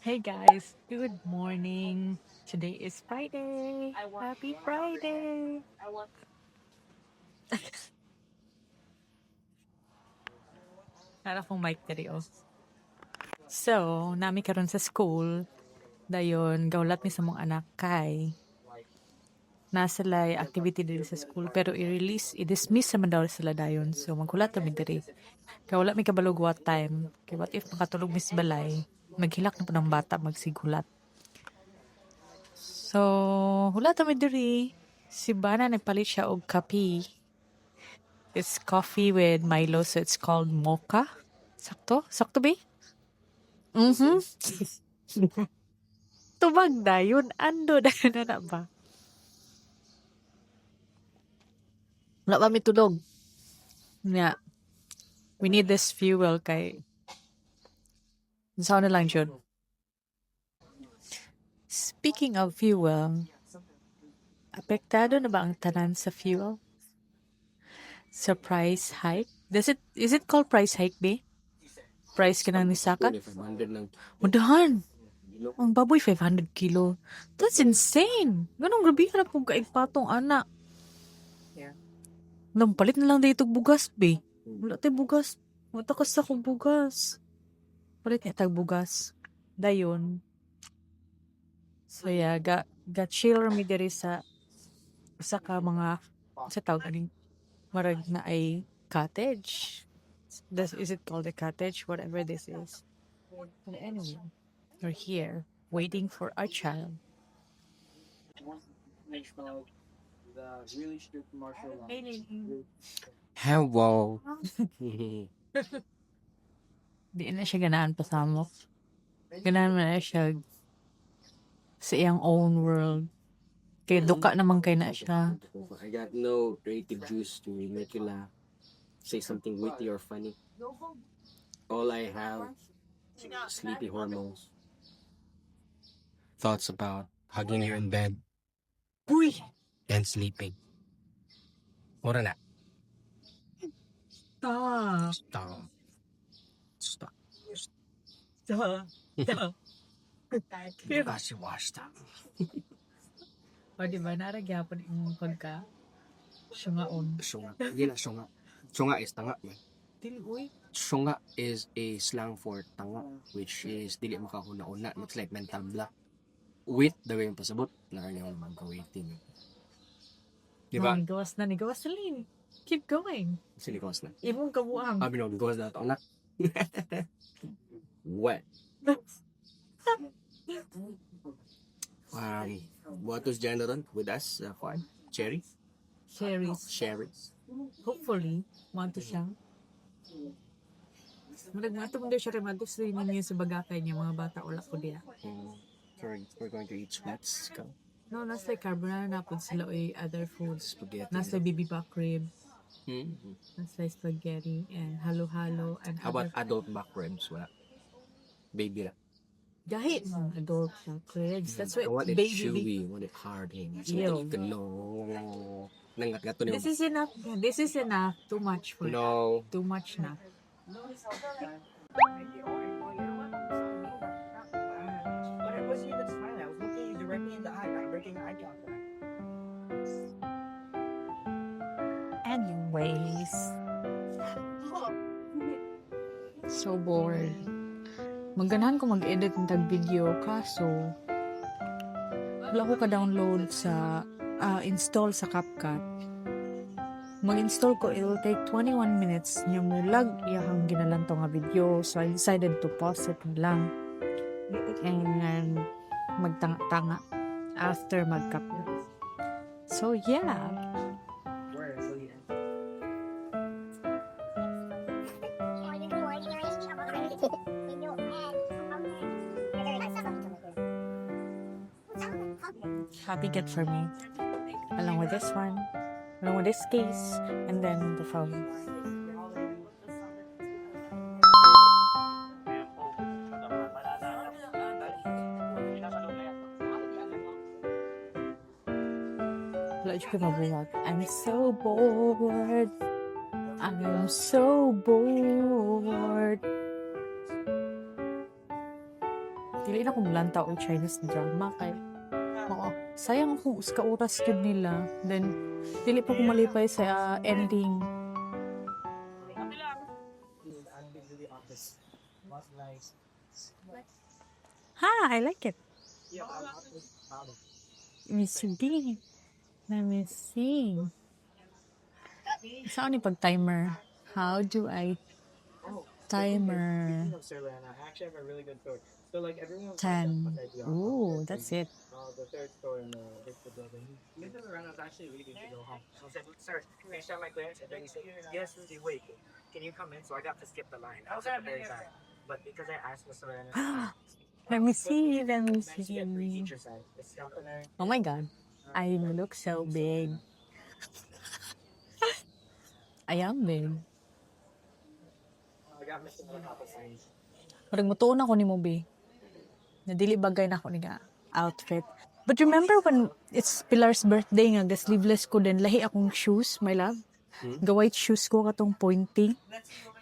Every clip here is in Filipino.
Hey guys, good morning. Today is Friday. Happy Friday. Nara kong mic diri oh. So, nami karon sa school. Dayon, gawlat mi sa mong anak kay nasa lay activity diri sa school pero i-dismiss sa daw sila dayon. So, maghulat mi diri. Kay wala mi kabalog what time. Kay what if makatulog mi sa balay, maghilak na po ng bata magsigulat. So, hulat mi diri. Si Bana nagpalit siya og kape. It's coffee with Milo, so it's called mocha. Sakto? Sakto ba? Mhm. Tubag na yun. Ando na na ba? Wala pa mi tulog. Yeah. We need this fuel kay sa na lang jud. Speaking of fuel, apektado na ba ang tanan sa fuel? Sa price hike? Is it called price hike, be? Price ka nang nisaka? 500 lang. Mudahan. Ang baboy 500 kilo. That's insane. Ganong grabe ka na kung kaigpatong anak. Nang palit na lang dito bugas, be. Wala tayo bugas. Wala ka sa kong bugas. Palit niya tag bugas. Dayon. So yeah, ga chill mi diri sa ka mga sa tawag aning marag na ay cottage. Is it called a cottage? Whatever this is. But anyway, we're here waiting for our child. Hey, Lily. Hello. Di na siya ganahan pasamok. Ganahan mo na siya sa iyang own world. Kaya duka naman kay na siya. I got no creative juice to make you laugh, say something witty or funny. All I have sleepy hormones. Thoughts about hugging you in bed Uy! and sleeping. Mura na. Ta! Stop. Stop. Ta! Ta! Pero, Kasi washta. o diba, naragyapon yung pagka syungaon. Syunga. Hindi na syunga. Syunga is tanga, man. Dili, uy. Syunga is a slang for tanga, which is dili makahuna-una. Looks like mental block. With the way yung pasabot, na yung magka-waiting. Diba? Ni gawas na. Lin. Keep going. Silikos na. Imong kabuang. Abi no, gawas na ito, anak. What? What was General with us? Kwan? Cherry? Cherries. Sherry. Hopefully, want to siya. Mato mo daw siya rin gusto niya sa bagakay niya, mga bata wala ko diya. We're going to eat sweats. Go. No, nasa like carbonara na po sila o other foods. Spaghetti. Nasa bibimbap rib, Mm-hmm. nasa spaghetti, and halo-halo, and How about other... adult back ribs? Wala. Baby lang. Dahil adult back ribs. That's I what want it baby... chewy. I want it hard. Ew. Nangat-gato This is enough. This is enough. Too much for No. Too much na. Anyways. So bored. Maganahan ko mag-edit ng tag-video kaso wala ko ka-download sa install sa CapCut. Mag-install ko, it will take 21 minutes niya mulag iyahang ginalanto nga video. So I decided to pause it lang and magtanga-tanga after mag-CapCut. So yeah. Happy gift for me. Along with this one, along with this case, and then the phone. Wala siya kayo mabuhat. I'm so bored. I'm so bored. Dili na ko mulanta og Chinese drama kay sayang kung ska oras gyud nila. Then dili pa ko malipay sa ending. Ha, I like it. Let me see. Let me see. Saan ni pag timer? How do I timer? Actually, I have a really good story. So, like, everyone 10. Ooh, that's it. The third store in the Vista building. Mr. Lorena was actually leaving to go home. So I said, sir, can I share my clearance? And then he said, yes, Susie, wait. Can you come in? So I got to skip the line. I was at the very back. But because I asked Mr. Lorena, Let me see. Let me she had three see. teacher side. The scalpiner. Oh my god. I look so big. I am big. I got Mr. Lorena sign. Parang mutuon ako ni mo, be. Nadili bagay na ako ni nga outfit. But remember when it's Pilar's birthday nga, sleeveless ko din, lahi akong shoes, my love. Ga-white shoes ko katong pointy.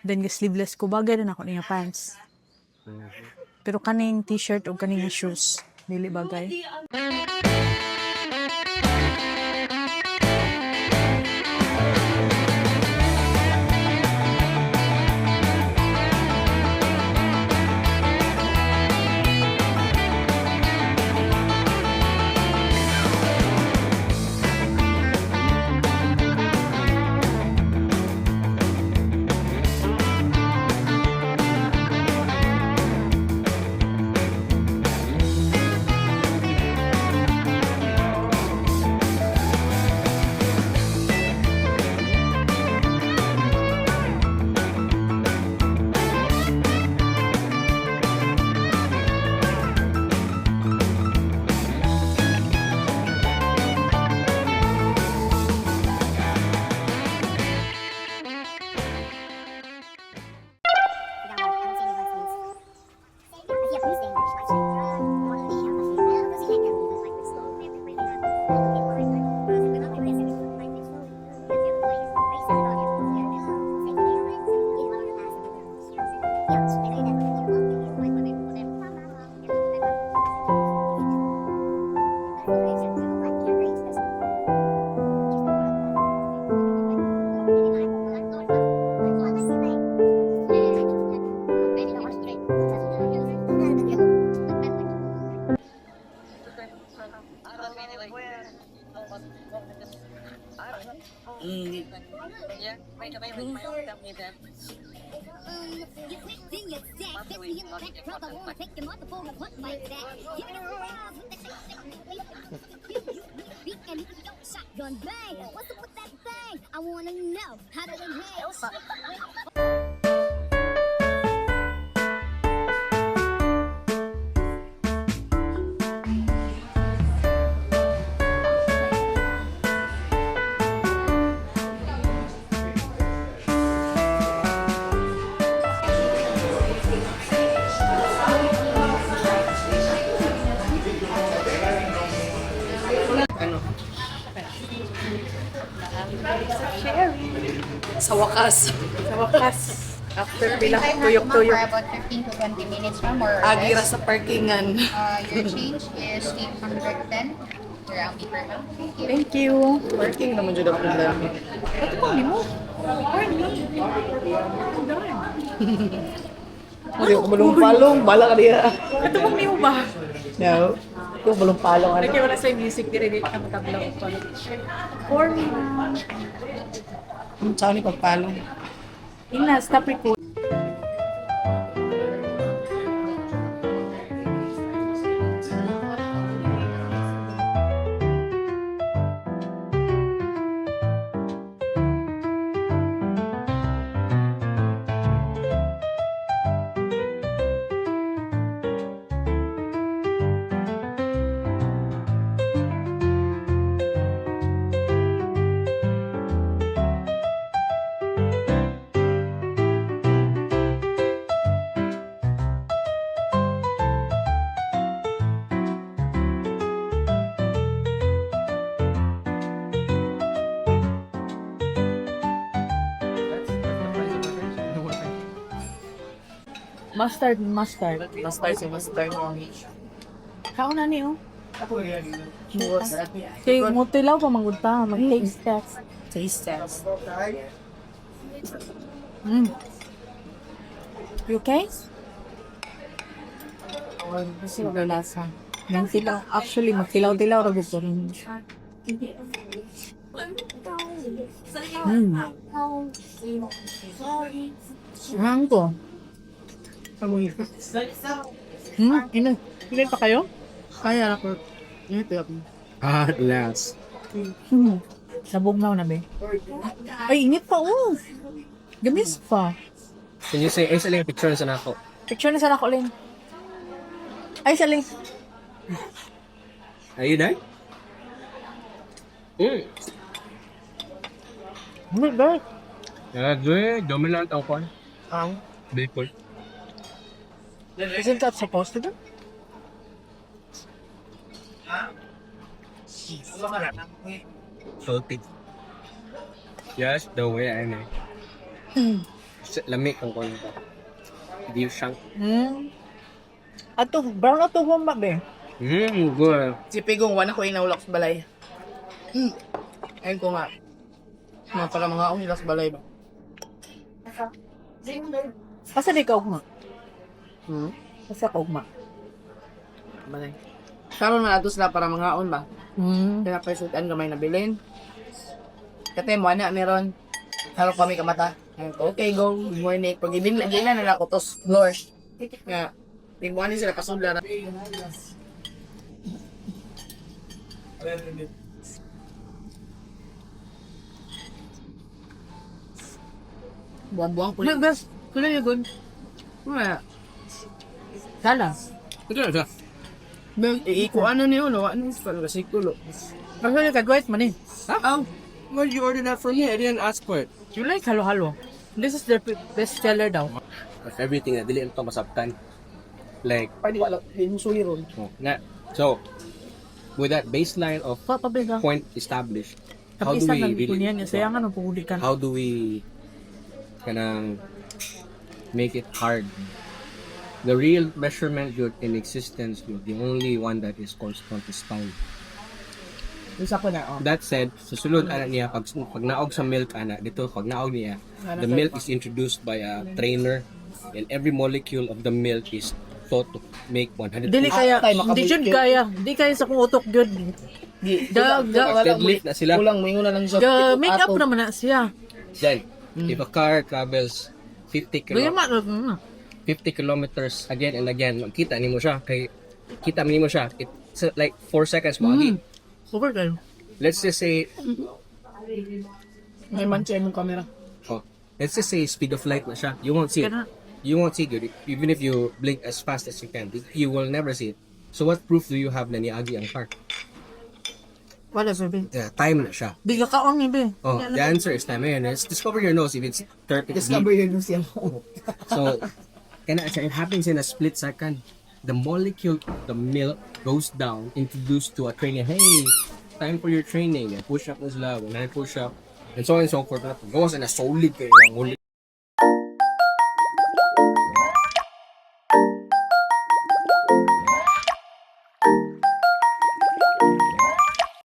Then sleeveless ko, bagay din ako ni nga pants. Pero kaning t-shirt o kaning shoes, dili bagay. Shotgun bang. What's up with that thing? I wanna know. How do they know? Sa wakas. After bilang For tuyok-tuyok. about 15 to 20 minutes from or Agira less. sa parkingan. Your change is 810 around per month. Thank you. Thank you. Parking naman dyan ako lang. Ito pang limo. Hindi ko balong-palong. Bala ka diya. Ito pang limo ba? No. Hindi ko balong-palong. Lagi wala sa music, dire ka magkablaw pa. For me. Saan ni pagpalong? Ina, stop recording. Mustard. Mustard si mustard. Kaon na ni, oh. Buwas. Kay mo tilaw pa mangunta, mag-taste test. Taste test. You okay? Kasi magalasa. Nang tilaw. Actually, magtilaw-tilaw ra gusto rin. Hang ko. Amoy. Ilan pa kayo? Kaya na ko. Ito ako. Last. Sabog na be. Ay, init pa, oh. Gamis pa. Can you say, ay sa lang picture sa nako. Picture na sana ko, Ling. Ay, sa Ling. Are you there? Oh my God. Dominant ang kwan. Ang. Bacon. Isn't that supposed to be? Salty. Yes, the way I know. Lamig ang kwan. Beef shank. Ato, brown ato humba, be. Good. Si Pigong, wala ko inaulak sa balay. Ayun ko nga. Mga pala mga akong nila sa balay ba? Asa di ka ugma? Asa ka ugma? Balay. Karoon na ato sila para mga aon ba? Kaya pasutan gamay na bilin. Kate mo ana meron. Halo kami kamata. Okay, go. Good morning. Pag ibig lagi na nila ko tos floor. Nga. Tingbuan sila kasudla na. Buang-buang po. Gas, kulang yung good. Wala. Sala. Ito na siya. Iko ano niyo no? Ano sa sikulo? Actually, ka-dwight man eh. Ah, Why did you order that for me? I didn't ask for it. You like halo-halo? This is their best seller daw. Of everything na dili ito masabtan. Like, pwede wala. Hindi mo ron. so, with that baseline of Papabiga. point established, how do Kapisa we ng really, kunyan niya. Sayang ano, puhulikan. how do we kanang make it hard? The real measurement good in existence, good, the only one that is constant is time. Isa ko na. Oh. That said, sa sulod anak niya, pag naog sa milk anak, dito pag naog niya, the milk is introduced by a trainer and every molecule of the milk is thought to make 100%. Dili kaya, Tay, hindi jud kaya. Hindi kaya sa kung utok jud. Deadlift na sila. Kulang mo na lang sa Make up naman na siya. Then, if a car travels 50 Bigyan kilo, 50 kilometers again and again, kita nimo siya kay kita nimo siya. It's like 4 seconds mo agi. Super kayo. Let's just say may mancha mong camera. let's just say speed of light na siya. You won't see it. Kana. You won't see good. Even if you blink as fast as you can, you will never see it. So what proof do you have na niagi ang car? Wala sabi. Time na siya. Biga ka ang ibe. Oh, the answer is time. Ayun, let's discover your nose if it's 30. Discover your news yan. So, it happens in a split second. The molecule, the milk goes down, introduced to a trainer. Hey, time for your training. And push up na sila. When I push up, and so on and so forth. Gawas na solid kayo lang.